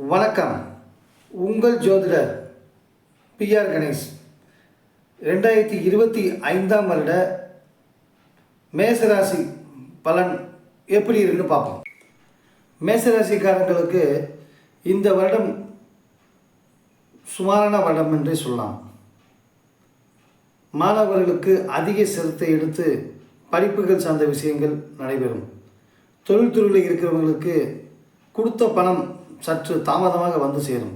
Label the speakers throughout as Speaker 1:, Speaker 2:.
Speaker 1: வணக்கம். உங்கள் ஜோதிடர் பிஆர் கணேஷ். 2025 வருட மேசராசி பலன் எப்படி இருக்குன்னு பார்ப்போம். மேசராசிக்காரங்களுக்கு இந்த வருடம் சுமாரான வருடம் என்றே சொல்லலாம். மாணவர்களுக்கு அதிக சிரத்தை எடுத்து படிப்புகள் சார்ந்த விஷயங்கள் நடைபெறும். தொழில்துறையில் இருக்கிறவங்களுக்கு கொடுத்த பணம் சற்று தாமதமாக வந்து சேரும்.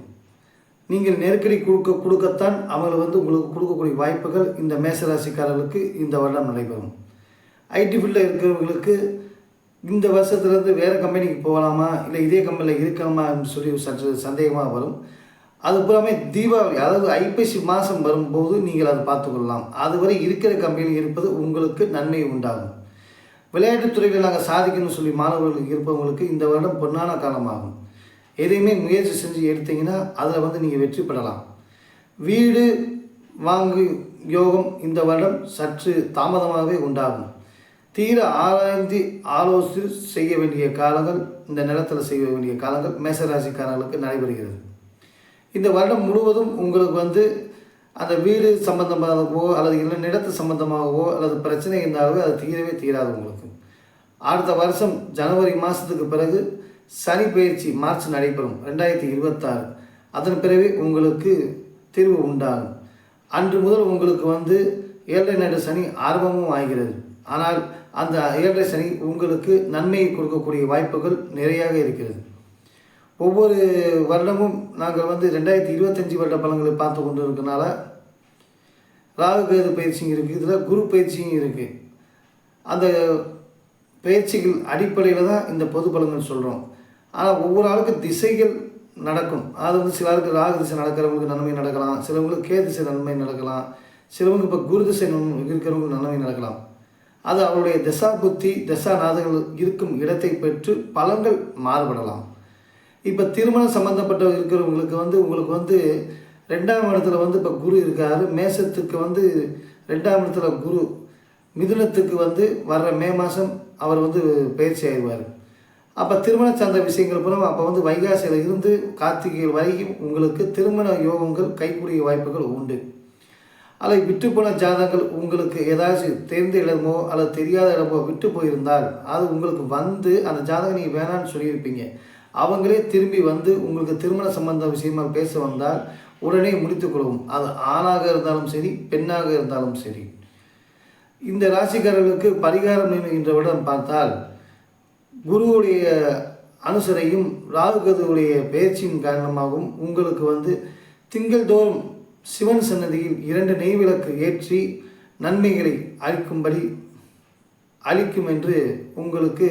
Speaker 1: நீங்கள் நெருக்கடி கொடுக்கத்தான் அவங்களை உங்களுக்கு கொடுக்கக்கூடிய வாய்ப்புகள் இந்த மேசராசிக்காரர்களுக்கு இந்த வருடம் நடைபெறும். ஐடி ஃபீல்டில் இருக்கிறவங்களுக்கு இந்த வருஷத்துலேருந்து வேறு கம்பெனிக்கு போகலாமா இல்லை இதே கம்பெனியில் இருக்கணுமா என்று சொல்லி சற்று சந்தேகமாக வரும். அது பூராமே தீபாவளி, அதாவது ஐப்பசி மாதம் வரும்போது நீங்கள் அதை பார்த்துக்கொள்ளலாம். அதுவரை இருக்கிற கம்பெனியில் இருப்பது உங்களுக்கு நன்மை உண்டாகும். விளையாட்டுத்துறையில் நாங்கள் சாதிக்கணும்னு சொல்லி மாணவர்களுக்கு இருப்பவங்களுக்கு இந்த வருடம் பொன்னான காலமாகும். எதையுமே முயற்சி செஞ்சு எடுத்தீங்கன்னா அதில் நீங்கள் வெற்றி பெறலாம். வீடு வாங்கு யோகம் இந்த வருடம் சற்று தாமதமாகவே உண்டாகும். தீர ஆராய்ந்து ஆலோசி செய்ய வேண்டிய காலங்கள், இந்த நிலத்தில் செய்ய வேண்டிய காலங்கள் மேசராசிக்காரர்களுக்கு நடைபெறுகிறது. இந்த வருடம் முழுவதும் உங்களுக்கு அந்த வீடு சம்பந்தமாகவோ அல்லது இல்லை நிலத்து சம்பந்தமாகவோ அல்லது பிரச்சனை இருந்தாலோ அது தீரவே தீராது. உங்களுக்கு அடுத்த வருஷம் ஜனவரி மாதத்துக்கு பிறகு சனி பயிற்சி மார்ச் நடைபெறும் 2026. அதன் பிறகு உங்களுக்கு தீர்வு உண்டாகும். அன்று முதல் உங்களுக்கு 7 நடு சனி ஆரம்பமும் ஆகிறது. ஆனால் அந்த 7 சனி உங்களுக்கு நன்மையை கொடுக்கக்கூடிய வாய்ப்புகள் நிறையாக இருக்கிறது. ஒவ்வொரு வருடமும் நாங்கள் 2025 வருட பலன்களை பார்த்து கொண்டு இருக்கனால ராகு கேது பயிற்சியும் இருக்குது, இதில் குரு பயிற்சியும் இருக்குது. அந்த பயிற்சிகள் அடிப்படையில் தான் இந்த பொது பலன்கள் சொல்கிறோம். ஆனால் ஒவ்வொரு ஆளுக்கு திசைகள் நடக்கும். அது சிலருக்கு ராகு திசை நடக்கிறவங்களுக்கு நன்மை நடக்கலாம், சிலவங்களுக்கு கே திசை நன்மை நடக்கலாம், சிலவங்களுக்கு இப்போ குரு திசை இருக்கிறவங்களுக்கு நன்மை நடக்கலாம். அது அவருடைய தசா புத்தி தசாநாதங்கள் இருக்கும் இடத்தை பெற்று பலன்கள் மாறுபடலாம். இப்போ திருமணம் சம்மந்தப்பட்ட இருக்கிறவங்களுக்கு உங்களுக்கு 2ஆம் இடத்துல இப்போ குரு இருக்கார். மேசத்துக்கு 2ஆம் இடத்துல குரு, மிதுனத்துக்கு வர்ற மே மாதம் அவர் பயிற்சி ஆகிடுவார். அப்போ திருமண சார்ந்த விஷயங்கள் போல அப்போ வைகாசியில் இருந்து கார்த்திகை வரைக்கும் உங்களுக்கு திருமண யோகங்கள் கைக்கூடிய வாய்ப்புகள் உண்டு. அதை விட்டு போன ஜாதகங்கள் உங்களுக்கு ஏதாச்சும் தெரிந்த இடமோ அல்லது தெரியாத இடமோ விட்டு போயிருந்தால் அது உங்களுக்கு அந்த ஜாதகம் நீங்கள் வேணான்னு சொல்லியிருப்பீங்க, அவங்களே திரும்பி உங்களுக்கு திருமண சம்பந்த விஷயமாக பேச வந்தால் உடனே முடித்து கொள்வோம். அது ஆணாக இருந்தாலும் சரி பெண்ணாக இருந்தாலும் சரி. இந்த ராசிக்காரர்களுக்கு பரிகாரம் என்ற விடம் பார்த்தால் குருவுடைய அனுசரையும் ராகுகதுடைய பயிற்சியின் காரணமாகவும் உங்களுக்கு திங்கள் தோறும் சிவன் சன்னதியில் 2 நெய் விளக்கு ஏற்றி நன்மைகளை அளிக்கும் என்று உங்களுக்கு